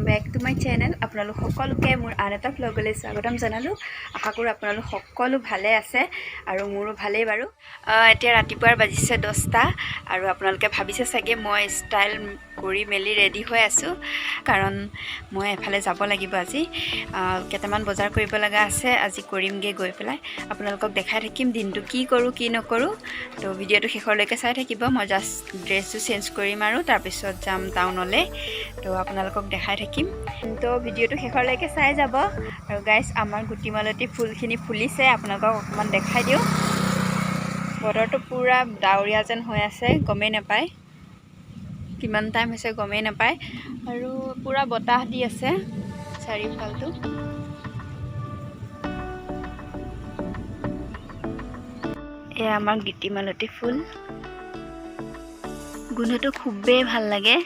Back to my channel. আপোনালোক সকলোকে মোৰ আন এটা ভ্লগলৈ স্বাগতম জনালোঁ। আশা কৰোঁ আপোনালোক সকলো ভালে আছে আৰু মোৰো ভালেই বাৰু। এতিয়া ৰাতিপুৱাৰ বাজিছে 10টা আৰু আপোনালোকে ভাবিছে চাগে মই ষ্টাইল কৰি মেলি ৰেডি হৈ আছোঁ, কাৰণ মই এফালে যাব লাগিব আজি। কেইটামান বজাৰ কৰিব লগা আছে, আজি কৰিমগৈ। গৈ পেলাই আপোনালোকক দেখাই থাকিম দিনটো কি কৰোঁ কি নকৰোঁ। তো ভিডিঅ'টো শেষলৈকে চাই থাকিব। মই জাষ্ট ড্ৰেছটো চেঞ্জ কৰিম আৰু তাৰপিছত যাম টাউনলৈ। তো আপোনালোকক দেখাই থাকিম, তো ভিডিঅ'টো শেষলৈকে চাই যাব। আৰু গাইজ, আমাৰ গুটিমালতী ফুলখিনি ফুলিছে, আপোনালোকক অকণমান দেখাই দিওঁ। বতৰটো পূৰা ডাৱৰীয়া যেন হৈ আছে, গমেই নাপায় কিমান টাইম হৈছে, গমেই নাপায়। আৰু পূৰা বতাহ দি আছে চাৰিওফালটো। এয়া আমাৰ গীতিমালতী ফুল, গোন্ধটো খুবেই ভাল লাগে।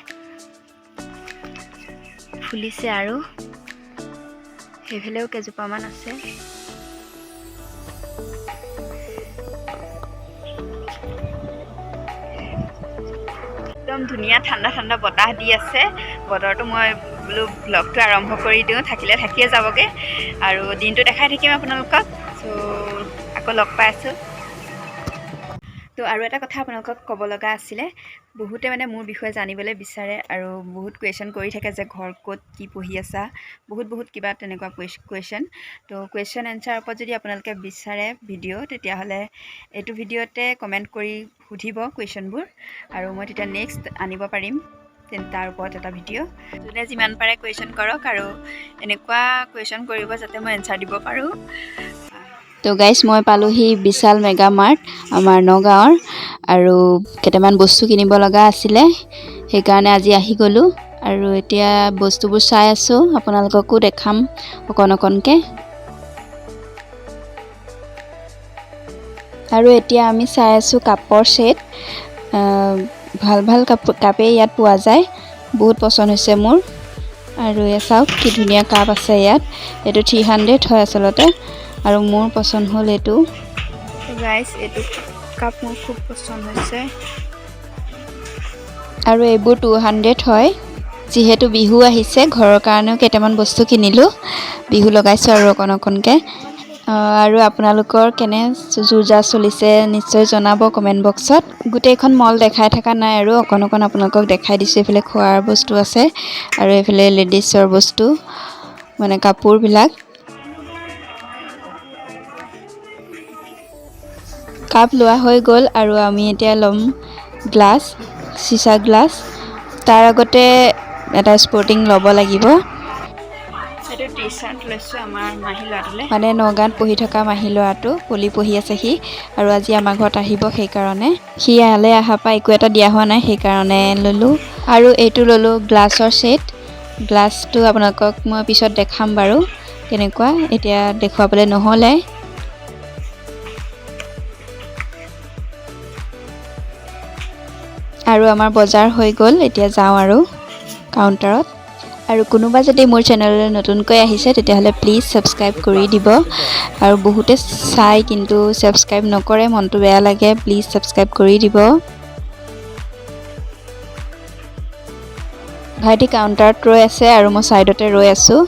ফুলিছে আৰু সেইফালেও কেইজোপামান আছে। একদম ধুনীয়া ঠাণ্ডা ঠাণ্ডা বতাহ দি আছে বতৰটো। মই বোলো ব্লগটো আৰম্ভ কৰি দিওঁ, থাকিলে থাকিয়ে যাবগৈ আৰু দিনটো দেখাই থাকিম আপোনালোকক। চ' আকৌ লগ পাই আছোঁ। তো আৰু এটা কথা আপোনালোকক ক'ব লগা আছিলে। বহুতে মানে মোৰ বিষয়ে জানিবলৈ বিচাৰে আৰু বহুত কুৱেশ্যন কৰি থাকে যে ঘৰ ক'ত, কি পঢ়ি আছা, বহুত কিবা তেনেকুৱা কুৱেশ্যন। তো কুৱেশ্যন এনচাৰৰ ওপৰত যদি আপোনালোকে বিচাৰে ভিডিঅ', তেতিয়াহ'লে এইটো ভিডিঅ'তে কমেণ্ট কৰি সুধিব কুৱেশ্যনবোৰ, আৰু মই তেতিয়া নেক্সট আনিব পাৰিম তাৰ ওপৰত এটা ভিডিঅ'। যোনে যিমান পাৰে কুৱেশ্যন কৰক, আৰু এনেকুৱা কুৱেশ্যন কৰিব যাতে মই এনচাৰ দিব পাৰোঁ। তো গাইজ, মই পালোহি বিশাল মেগা মাৰ্ট আমাৰ নগাঁৱৰ, আৰু কেইটামান বস্তু কিনিব লগা আছিলে, সেইকাৰণে আজি আহি গ'লোঁ। আৰু এতিয়া বস্তুবোৰ চাই আছোঁ, আপোনালোককো দেখাম অকণকৈ। আৰু এতিয়া আমি চাই আছোঁ কাপৰ ছেট। ভাল ভাল কাপেই ইয়াত পোৱা যায়, বহুত পচন্দ হৈছে মোৰ। আৰু এয়া চাওক কি ধুনীয়া কাপ আছে ইয়াত। এইটো 300 হয় আচলতে, আৰু মোৰ পচন্দ হ'ল এইটো। গাইজ, এইটো কাপ মোৰ খুব পচন্দ হৈছে। আৰু এইবোৰ 200 হয়। যিহেতু বিহু আহিছে, ঘৰৰ কাৰণেও কেইটামান বস্তু কিনিলোঁ, বিহু লগাইছোঁ আৰু অকণকৈ। আৰু আপোনালোকৰ কেনে জোৰ-জা চলিছে নিশ্চয় জনাব কমেণ্ট বক্সত। গোটেইখন মল দেখাই থকা নাই, আৰু অকণ আপোনালোকক দেখাই দিছোঁ। এইফালে খোৱাৰ বস্তু আছে, আৰু এইফালে লেডিছৰ বস্তু, মানে কাপোৰবিলাক। কাপ লোৱা হৈ গ'ল, আৰু আমি এতিয়া ল'ম গ্লাছ, চিচা গ্লাছ। তাৰ আগতে এটা স্পৰ্টিং ল'ব লাগিব। সেইটো টি চাৰ্ট লৈছোঁ আমাৰ মাহী ল'ৰাটোলৈ, মানে নগাঁৱত পঢ়ি থকা মাহী ল'ৰাটো, পঢ়ি আছে সি, আৰু আজি আমাৰ ঘৰত আহিব। সেইকাৰণে সি ইয়ালৈ অহাৰ পৰা একো এটা দিয়া হোৱা নাই, সেইকাৰণে ল'লোঁ। আৰু এইটো ল'লোঁ গ্লাছৰ ছেট। গ্লাছটো আপোনালোকক মই পিছত দেখাম বাৰু কেনেকুৱা, এতিয়া দেখুৱাবলৈ নহ'লে। আৰু আমাৰ বজাৰ হৈ গ'ল, এতিয়া যাওঁ আৰু কাউণ্টাৰত। আৰু কোনোবা যদি মোৰ চেনেললৈ নতুনকৈ আহিছে, তেতিয়াহ'লে প্লিজ ছাবস্ক্ৰাইব কৰি দিব। আৰু বহুতে চাই কিন্তু ছাবস্ক্ৰাইব নকৰে, মনটো বেয়া লাগে। প্লিজ ছাবস্ক্ৰাইব কৰি দিব। ভাইটি কাউণ্টাৰত ৰৈ আছে, আৰু মই ছাইডতে ৰৈ আছোঁ।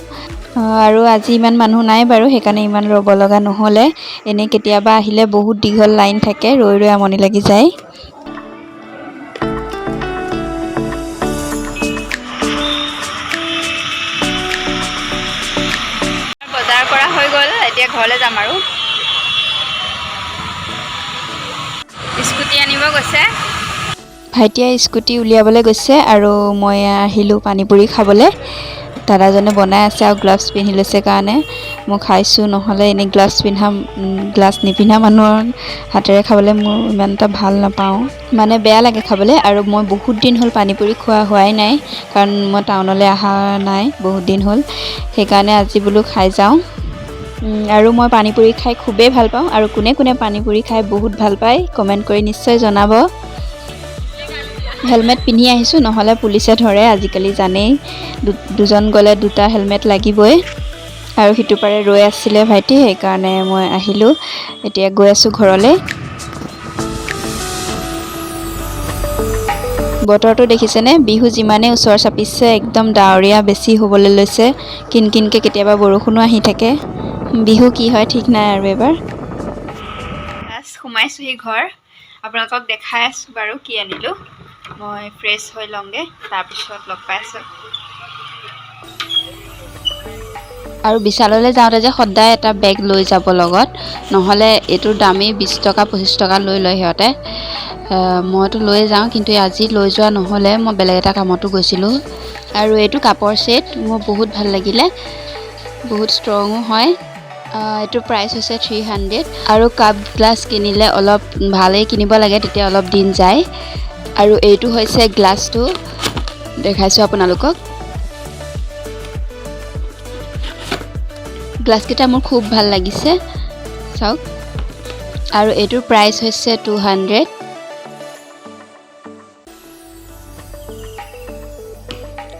আৰু আজি ইমান মানুহ নাই বাৰু, সেইকাৰণে ইমান ৰ'ব লগা নহ'লে। এনেই কেতিয়াবা আহিলে বহুত দীঘল লাইন থাকে, ৰৈ আমনি লাগি যায়। বজাৰ কৰা হৈ গ'ল, এতিয়া ঘৰলৈ যাম আৰু। স্কুটি আনিব গৈছে, ভাইটিয়ে স্কুটি উলিয়াবলৈ গৈছে, আৰু মই আহিলোঁ পানীপুৰি খাবলৈ। দাদাজনে বনাই আছে, আৰু গ্লাভছ পিন্ধি লৈছে কাৰণে মই খাইছোঁ। নহ'লে এনেই গ্লাছ নিপিন্ধা মানুহৰ হাতেৰে খাবলৈ মোৰ ইমান এটা ভাল নাপাওঁ, মানে বেয়া লাগে খাবলৈ। আৰু মই বহুত দিন হ'ল পানীপুৰি খোৱা হোৱাই নাই, কাৰণ মই টাউনলৈ অহা নাই বহুত দিন হ'ল। সেইকাৰণে আজি বোলো খাই যাওঁ। আৰু মই পানীপুৰি খাই খুবেই ভাল পাওঁ, আৰু কোনে কোনে পানীপুৰি খাই বহুত ভাল পায় কমেণ্ট কৰি নিশ্চয় জনাব। হেলমেট পিন্ধি আহিছোঁ, নহ'লে পুলিচে ধৰে। আজিকালি জানেই, দুজন গ'লে দুটা হেলমেট লাগিবই। আৰু সিটো পাৰে ৰৈ আছিলে ভাইটি, সেইকাৰণে মই আহিলোঁ। এতিয়া গৈ আছোঁ ঘৰলৈ। বতৰটো দেখিছেনে? বিহু যিমানে ওচৰ চাপিছে একদম ডাৱৰীয়া বেছি হ'বলৈ লৈছে। কিনকিনকৈ কেতিয়াবা বৰষুণো আহি থাকে। বিহু কি হয় ঠিক নাই আৰু এবাৰ। সোমাইছোহি ঘৰ। আপোনালোকক দেখাই আছোঁ বাৰু কি আনিলোঁ। মই ফ্ৰেছ হৈ লওঁগৈ, তাৰপিছত লগ পাই আছোঁ। আৰু বিশাললৈ যাওঁতে যে সদায় এটা বেগ লৈ যাব লগত, নহ'লে এইটোৰ দামেই 20 টকা 25 টকা লৈ লয় সিহঁতে। মইতো লৈ যাওঁ, কিন্তু আজি লৈ যোৱা নহ'লে, মই বেলেগ এটা কামতো গৈছিলোঁ। আৰু এইটো কাপৰ ছেট মোৰ বহুত ভাল লাগিলে, বহুত ষ্ট্ৰঙো হয়। এইটোৰ প্ৰাইচ হৈছে 300। আৰু কাপ গ্লাছ কিনিলে অলপ ভালেই কিনিব লাগে, তেতিয়া অলপ দিন যায়। আৰু এইটো হৈছে গ্লাছটো, দেখাইছোঁ আপোনালোকক। গ্লাছকেইটা মোৰ খুব ভাল লাগিছে, চাওক। আৰু এইটোৰ প্ৰাইচ হৈছে 200।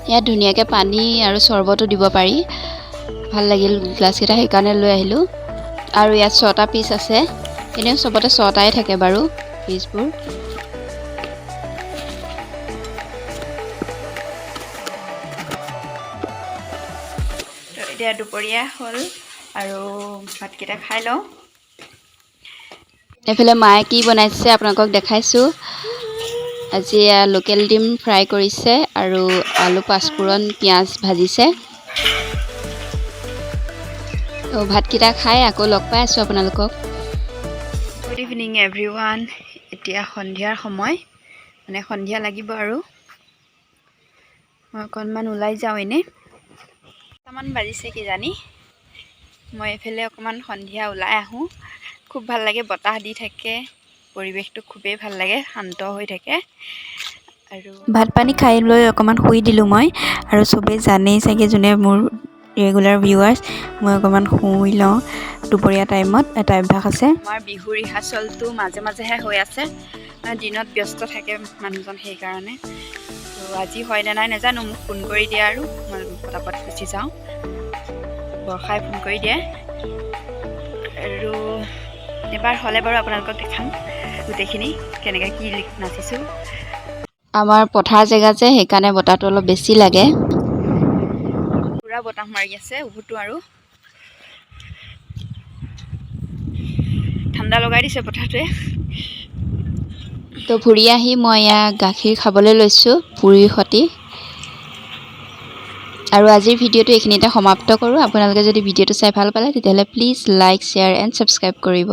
ইয়াত ধুনীয়াকৈ পানী আৰু চৰ্বতো দিব পাৰি। ভাল লাগিল গ্লাছকেইটা, সেইকাৰণে লৈ আহিলোঁ। আৰু ইয়াত 6টা পিচ আছে। এনেও চবতে 6টাই থাকে বাৰু পিচবোৰ। এতিয়া দুপৰীয়া হ'ল আৰু ভাতকেইটা খাই লওঁ। এইফালে মায়ে কি বনাইছে আপোনালোকক দেখাইছোঁ। আজি লোকেল ডিম ফ্ৰাই কৰিছে আৰু আলু পাঁচফোৰণ পিঁয়াজ ভাজিছে। ভাতকেইটা খাই আকৌ লগ পাই আছোঁ আপোনালোকক। Good evening everyone. এতিয়া সন্ধিয়াৰ সময়, মানে সন্ধিয়া লাগিব আৰু। মই অকণমান ওলাই যাওঁ এনেই। 7মান বাজিছে কিজানি। মই এইফালে অকণমান সন্ধিয়া ওলাই আহোঁ। খুব ভাল লাগে, বতাহ দি থাকে, পৰিৱেশটো খুবেই ভাল লাগে, শান্ত হৈ থাকে। আৰু ভাত পানী খাই লৈ অকণমান শুই দিলোঁ মই। আৰু চবেই জানেই চাগে, যোনে মোৰ ৰেগুলাৰ ভিউৱাৰ্ছ, মই অকণমান শুই লওঁ দুপৰীয়া টাইমত, এটা অভ্যাস আছে। আমাৰ বিহু ৰিহাৰ্চেলটো মাজে মাজেহে হৈ আছে, দিনত ব্যস্ত থাকে মানুহজন, সেইকাৰণে। তো আজি হয় নে নাই নাজানো, মোক ফোন কৰি দিয়ে আৰু মই পটাপট গুচি যাওঁ। বৰষাই ফোন কৰি দিয়ে। আৰু এবাৰ হ'লে বাৰু আপোনালোকক দেখাম গোটেইখিনি কেনেকৈ কি নাচিছোঁ। আমাৰ পথাৰ জেগা যে, সেইকাৰণে বতাহটো অলপ বেছি লাগে। পুৰা বতাহ মাৰি আছে, উভতো আৰু ঠাণ্ডা লগাই দিছে বতাহটোৱে। তো ফুৰি আহি মই গাখীৰ খাবলৈ লৈছোঁ পুৰিৰ সৈতে। আৰু আজিৰ ভিডিঅ'টো এইখিনিতে সমাপ্ত কৰোঁ। আপোনালোকে যদি ভিডিঅ'টো চাই ভাল পালে, তেতিয়াহ'লে please like, share and subscribe কৰিব।